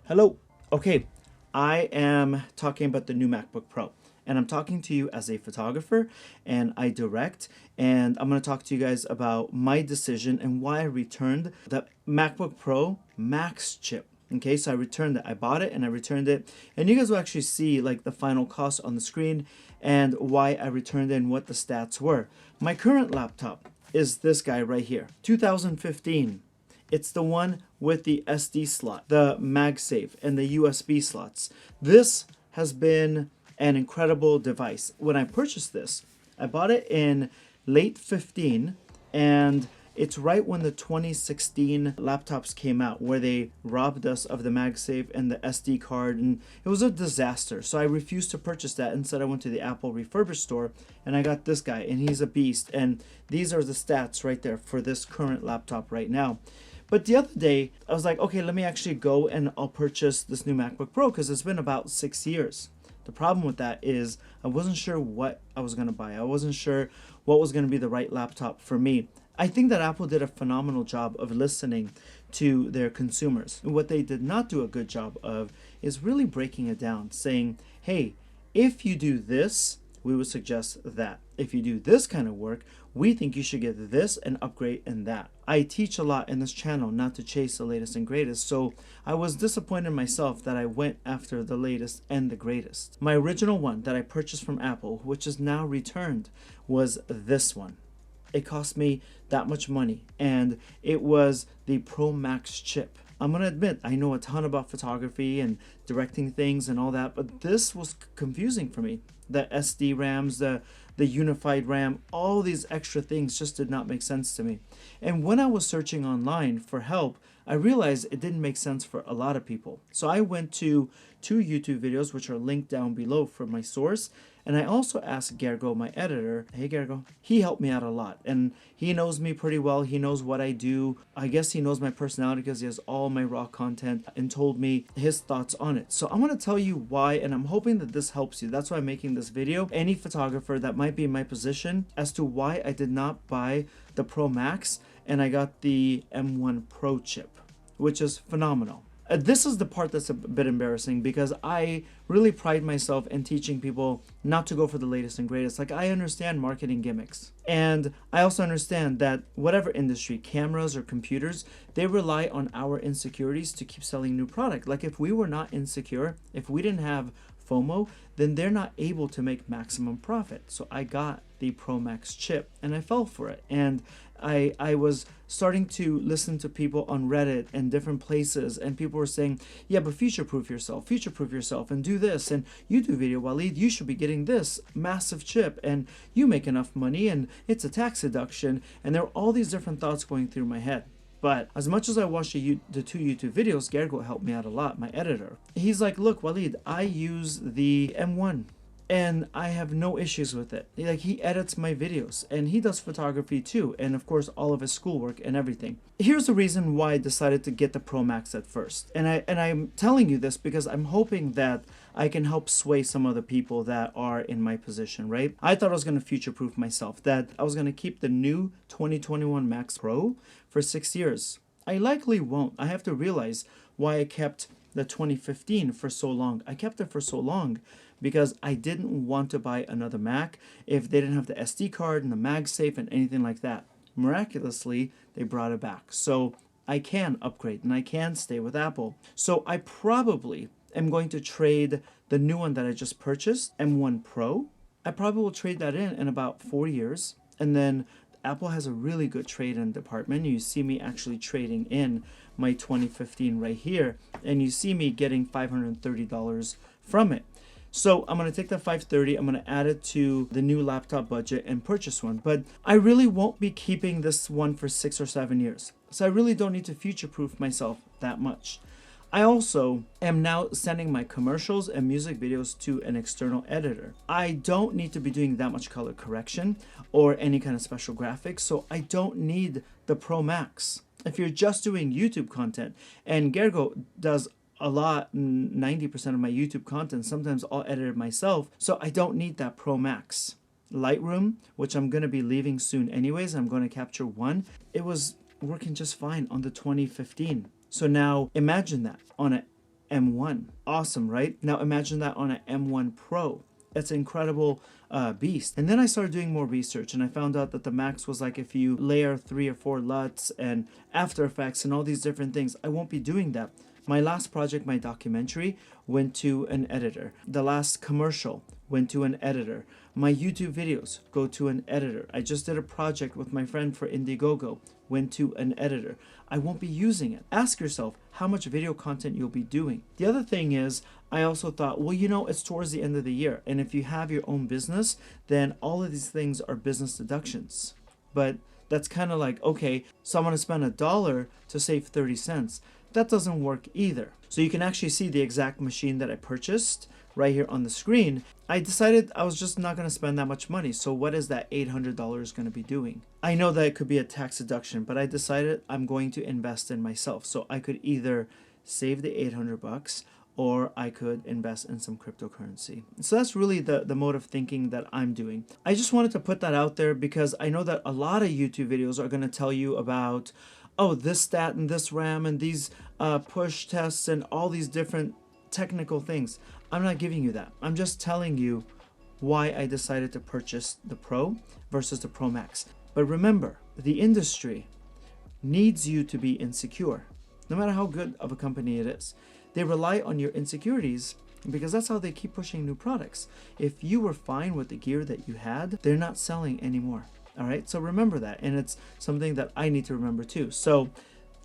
Hello. Okay, I am talking about the new MacBook Pro. And I'm talking to you as a photographer and I direct. And I'm going to talk to you guys about my decision and why I returned the MacBook Pro Max chip. Okay, so I returned it. I bought it and I returned it. And you guys will actually see like the final cost on the screen and why I returned it and what the stats were. My current laptop is this guy right here, 2015. It's the one with the SD slot, the MagSafe, and the USB slots. This has been an incredible device. When I purchased this, I bought it in late 15, and it's right when the 2016 laptops came out, where they robbed us of the MagSafe and the SD card, and it was a disaster. So I refused to purchase that. Instead, I went to the Apple refurbished store, and I got this guy, and he's a beast. And these are the stats right there for this current laptop right now. But the other day, I was like, okay, let me actually go and I'll purchase this new MacBook Pro because it's been about 6 years. The problem with that is I wasn't sure what I was going to buy. I wasn't sure what was going to be the right laptop for me. I think that Apple did a phenomenal job of listening to their consumers. What they did not do a good job of is really breaking it down, saying, hey, if you do this, we would suggest that. If you do this kind of work, we think you should get this and upgrade in that. I teach a lot in this channel not to chase the latest and greatest, so I was disappointed in myself that I went after the latest and the greatest. My original one that I purchased from Apple, which is now returned, was this one. It cost me that much money, and it was the Pro Max chip. I'm going to admit, I know a ton about photography and directing things and all that, but this was confusing for me. The SD RAMs, the unified RAM, all these extra things just did not make sense to me. And when I was searching online for help, I realized it didn't make sense for a lot of people. So I went to 2 YouTube videos, which are linked down below for my source. And I also asked Gergo, my editor, hey Gergo, he helped me out a lot. And he knows me pretty well. He knows what I do. I guess he knows my personality because he has all my raw content and told me his thoughts on it. So I'm going to tell you why, and I'm hoping that this helps you. That's why I'm making this video. Any photographer that might be in my position as to why I did not buy the Pro Max and I got the M1 Pro chip, which is phenomenal. This is the part that's a bit embarrassing because I really pride myself in teaching people not to go for the latest and greatest. Like, I understand marketing gimmicks. And I also understand that whatever industry, cameras or computers, they rely on our insecurities to keep selling new product. Like, if we were not insecure, if we didn't have FOMO, then they're not able to make maximum profit. So I got the Pro Max chip and I fell for it. And I was starting to listen to people on Reddit and different places, and people were saying, yeah, but future-proof yourself and do this, and you do video, Waleed, you should be getting this massive chip and you make enough money and it's a tax deduction. And there were all these different thoughts going through my head. But as much as I watched the 2 YouTube videos, Gergo helped me out a lot, my editor. He's like, look, Waleed, I use the M1 and I have no issues with it. Like, he edits my videos and he does photography too, and of course all of his schoolwork and everything. Here's the reason why I decided to get the Pro Max at first. And I'm telling you this because I'm hoping that I can help sway some of the people that are in my position, right? I thought I was going to future-proof myself, that I was going to keep the new 2021 Max Pro for 6 years. I likely won't. I have to realize why I kept the 2015 for so long. I kept it for so long because I didn't want to buy another Mac if they didn't have the SD card and the MagSafe and anything like that. Miraculously, they brought it back. So I can upgrade and I can stay with Apple. So I probably am going to trade the new one that I just purchased, M1 Pro. I probably will trade that in about 4 years. And then Apple has a really good trade-in department. You see me actually trading in my 2015 right here, and you see me getting $530 from it. So I'm going to take that $530, I'm going to add it to the new laptop budget and purchase one. But I really won't be keeping this one for 6 or 7 years. So I really don't need to future-proof myself that much. I also am now sending my commercials and music videos to an external editor. I don't need to be doing that much color correction or any kind of special graphics, so I don't need the Pro Max. If you're just doing YouTube content, and Gergo does a lot, 90% of my YouTube content, sometimes I'll edit it myself, so I don't need that Pro Max. Lightroom, which I'm going to be leaving soon anyways, I'm going to capture one, it was working just fine on the 2015. So now imagine that on a M1. Awesome, right? Now imagine that on an M1 Pro. It's an incredible beast. And then I started doing more research, and I found out that the max was like if you layer 3 or 4 LUTs and After Effects and all these different things. I won't be doing that. My last project, my documentary, went to an editor. The last commercial went to an editor. My YouTube videos go to an editor. I just did a project with my friend for Indiegogo, went to an editor. I won't be using it. Ask yourself how much video content you'll be doing. The other thing is, I also thought, well, you know, it's towards the end of the year, and if you have your own business, then all of these things are business deductions. But that's kind of like, okay, so I'm going to spend $1 to save 30 cents. That doesn't work either. So you can actually see the exact machine that I purchased right here on the screen. I decided I was just not going to spend that much money. So what is that $800 going to be doing? I know that it could be a tax deduction, but I decided I'm going to invest in myself. So I could either save the 800 bucks or I could invest in some cryptocurrency. So that's really the mode of thinking that I'm doing. I just wanted to put that out there because I know that a lot of YouTube videos are going to tell you about, oh, this stat and this RAM and these push tests and all these different technical things. I'm not giving you that. I'm just telling you why I decided to purchase the Pro versus the Pro Max. But remember, the industry needs you to be insecure, no matter how good of a company it is. They rely on your insecurities because that's how they keep pushing new products. If you were fine with the gear that you had, they're not selling anymore. All right, so remember that, and it's something that I need to remember too. So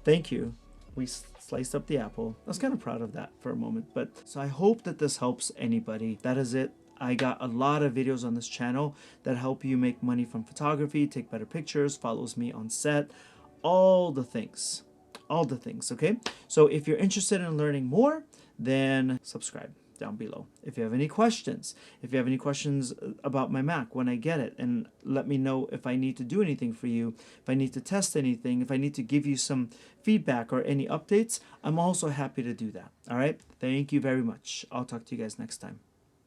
thank you. We sliced up the apple. I was kind of proud of that for a moment, but so I hope that this helps anybody. That is it. I got a lot of videos on this channel that help you make money from photography, take better pictures, follows me on set, all the things, okay? So if you're interested in learning more, then subscribe down below. If you have any questions, about my Mac when I get it, and let me know if I need to do anything for you, if I need to test anything, if I need to give you some feedback or any updates, I'm also happy to do that. All right? Thank you very much. I'll talk to you guys next time.